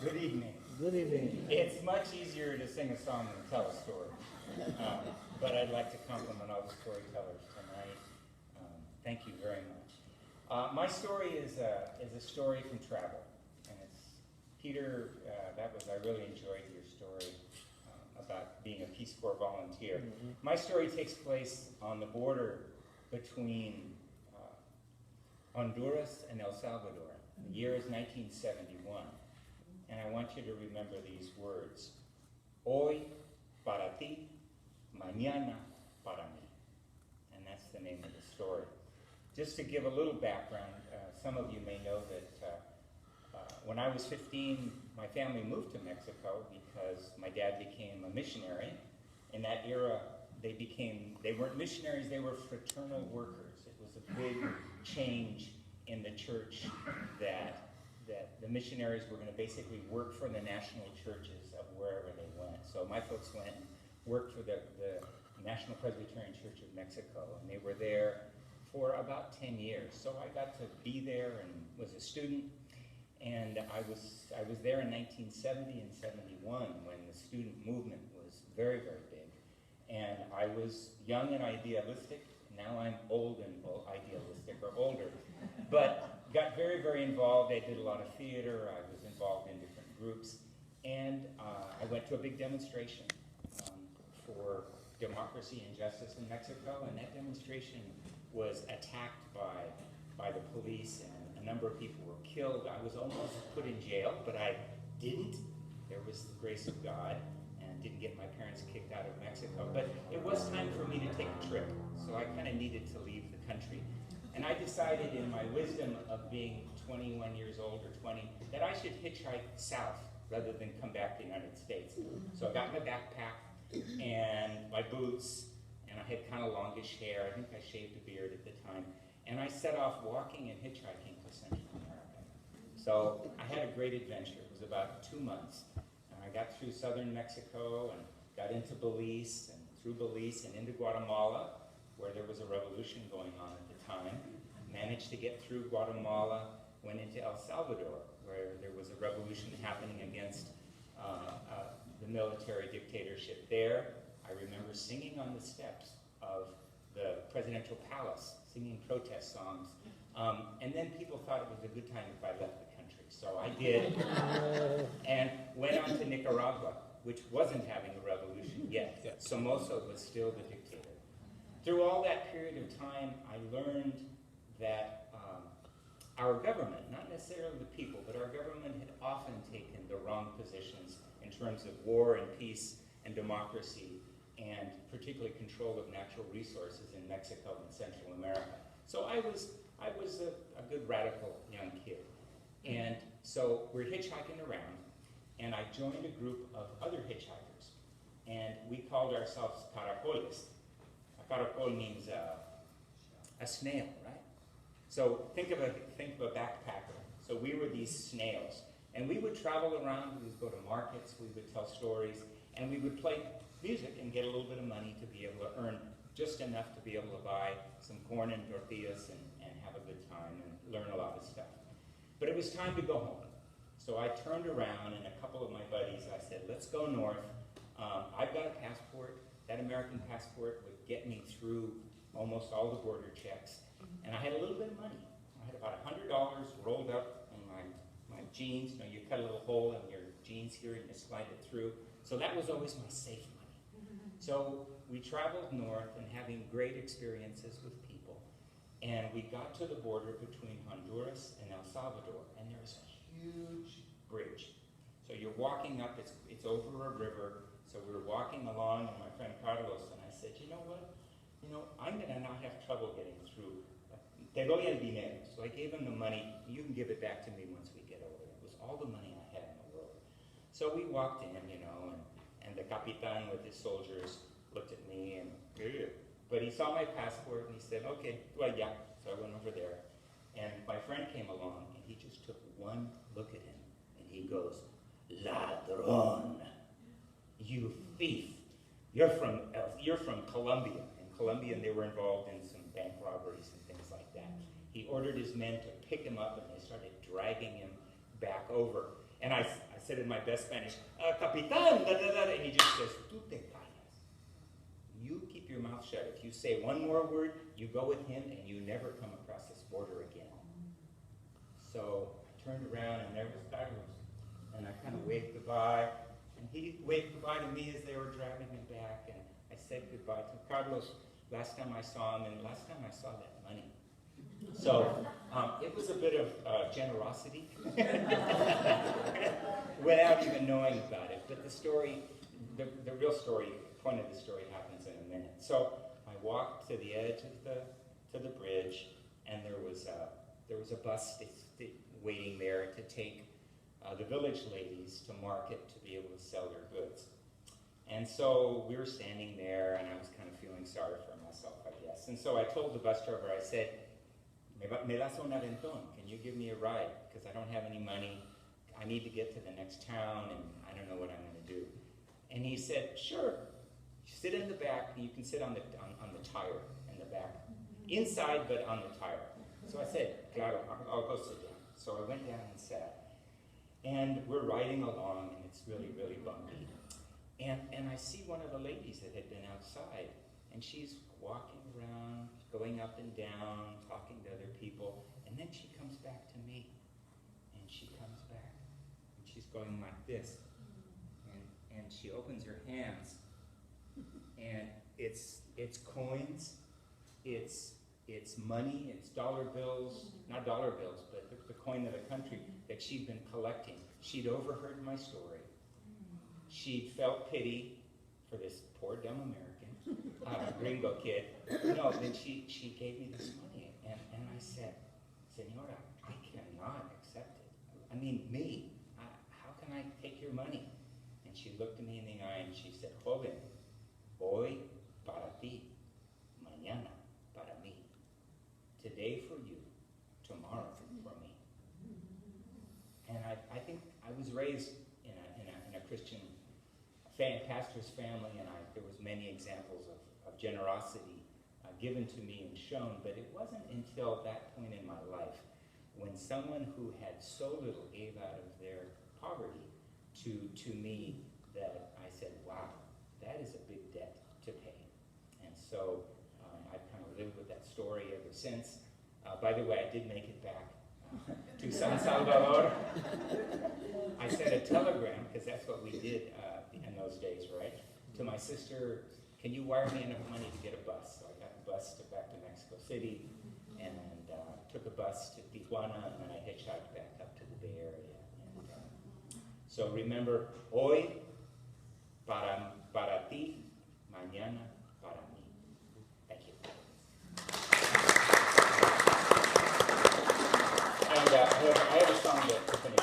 Good evening. Good evening. It's much easier to sing a song than tell a story. But I'd like to compliment all the storytellers tonight. Thank you very much. My story is a story from travel. And it's, Peter, I really enjoyed your story about being a Peace Corps volunteer. Mm-hmm. My story takes place on the border between Honduras and El Salvador. The year is 1971. And I want you to remember these words. Hoy para ti, mañana para mí. And that's the name of the story. Just to give a little background, some of you may know that when I was 15, my family moved to Mexico because my dad became a missionary. In that era, they weren't missionaries, they were fraternal workers. It was a big change in the church that the missionaries were going to basically work for the national churches of wherever they went. So my folks went and worked for the National Presbyterian Church of Mexico, and they were there for about 10 years. So I got to be there and was a student, and I was there in 1970 and 71 when the student movement was very, very big. And I was young and idealistic. Now I'm old and idealistic, or older. But got very, very involved. I did a lot of theater. I was involved in different groups. And I went to a big demonstration for democracy and justice in Mexico. And that demonstration was attacked by the police, and a number of people were killed. I was almost put in jail, but I didn't. There was the grace of God, and didn't get my parents kicked out of Mexico. But it was time for me to take a trip, so I kind of needed to leave the country. And I decided in my wisdom of being 21 years old or 20 that I should hitchhike south rather than come back to the United States. So I got my backpack and my boots, and I had kind of longish hair. I think I shaved a beard at the time. And I set off walking and hitchhiking to Central America. So I had a great adventure. It was about 2 months. And I got through southern Mexico and got into Belize, and through Belize and into Guatemala, where there was a revolution going on at the time. Managed to get through Guatemala, went into El Salvador, where there was a revolution happening against the military dictatorship there. I remember singing on the steps of the presidential palace, singing protest songs. And then people thought it was a good time if I left the country. So I did, and went on to Nicaragua, which wasn't having a revolution yet. Somoza was still the dictator. Through all that period of time, I learned that our government, not necessarily the people, but our government had often taken the wrong positions in terms of war and peace and democracy, and particularly control of natural resources in Mexico and Central America. So I was a good radical young kid. And so we're hitchhiking around, and I joined a group of other hitchhikers, and we called ourselves caracoles. A caracol means a snail, right? So think of a backpacker. So we were these snails, and we would travel around. We would go to markets. We would tell stories, and we would play music and get a little bit of money to be able to earn just enough to be able to buy some corn and tortillas and have a good time and learn a lot of stuff. But it was time to go home. So I turned around, and a couple of my buddies, I said, let's go north. I've got a passport. That American passport would get me through almost all the border checks. And I had a little bit of money. I had about $100 rolled up in my jeans. You know, you cut a little hole in your jeans here and you slide it through. So that was always my safe money. So we traveled north and having great experiences with people. And we got to the border between Honduras and El Salvador, and there was a huge bridge. So you're walking up, it's over a river. So we were walking along, and my friend Carlos and I said, you know what? I'm going to not have trouble getting through. Te doy el dinero. So I gave him the money. You can give it back to me once we get over there. It was all the money I had in the world. So we walked in, and the capitan with his soldiers looked at me, but he saw my passport, and he said, okay, well, yeah. So I went over there, and my friend came along, and he just took one look at him, and he goes, ladrón, you thief. You're from Colombia. Colombia, and they were involved in some bank robberies and things like that. He ordered his men to pick him up, and they started dragging him back over. And I said in my best Spanish, Capitan, da, da, da, and he just says, tú te callas. You keep your mouth shut. If you say one more word, you go with him and you never come across this border again. So I turned around and there was Carlos. And I kind of waved goodbye. And he waved goodbye to me as they were driving him back. And I said goodbye to Carlos last time I saw him and last time I saw that money. So it was a bit of generosity without even knowing about it. But the story, the real story, point of the story happens in a minute. So I walked to the edge of the bridge, and there was a bus waiting there to take the village ladies to market to be able to sell their goods. And so we were standing there, and I was kind of feeling sorry for myself, I guess. And so I told the bus driver, I said, me das un aventón, can you give me a ride? Because I don't have any money. I need to get to the next town, and I don't know what I'm going to do. And he said, sure. Sit in the back, and you can sit on the tire in the back. Inside, but on the tire. So I said, claro, I'll go sit down. So I went down and sat. And we're riding along, and it's really, really bumpy. And I see one of the ladies that had been outside, and she's walking around, going up and down, talking to other people, and then she comes back to me. And she comes back, and she's going like this. And she opens her hands, and it's coins, it's money, it's dollar bills, not dollar bills, but the coin of the country that she'd been collecting. She'd overheard my story. She'd felt pity for this poor dumb American, gringo kid. No, then she gave me this money, and I said, Senora, I cannot accept it. I mean, me, how can I take your money? And she looked at me in the eye and she said, joven, hoy para ti, mañana para mí. Today for you, tomorrow for me. And I think I was raised in a Christian pastor's family, and there was many examples of generosity given to me and shown, but it wasn't until that point in my life when someone who had so little gave out of their poverty to me that I said, wow, that is a big debt to pay. And so I've kind of lived with that story ever since. By the way, I did make it back to San Salvador. I sent a telegram, because that's what we did in those days, right? To my sister, can you wire me enough money to get a bus? So I got a bus back to Mexico City, and took a bus to Tijuana, and then I hitchhiked back up to the Bay Area. And, so remember, hoy para ti, mañana para mí. Thank you. And I have a song to finish.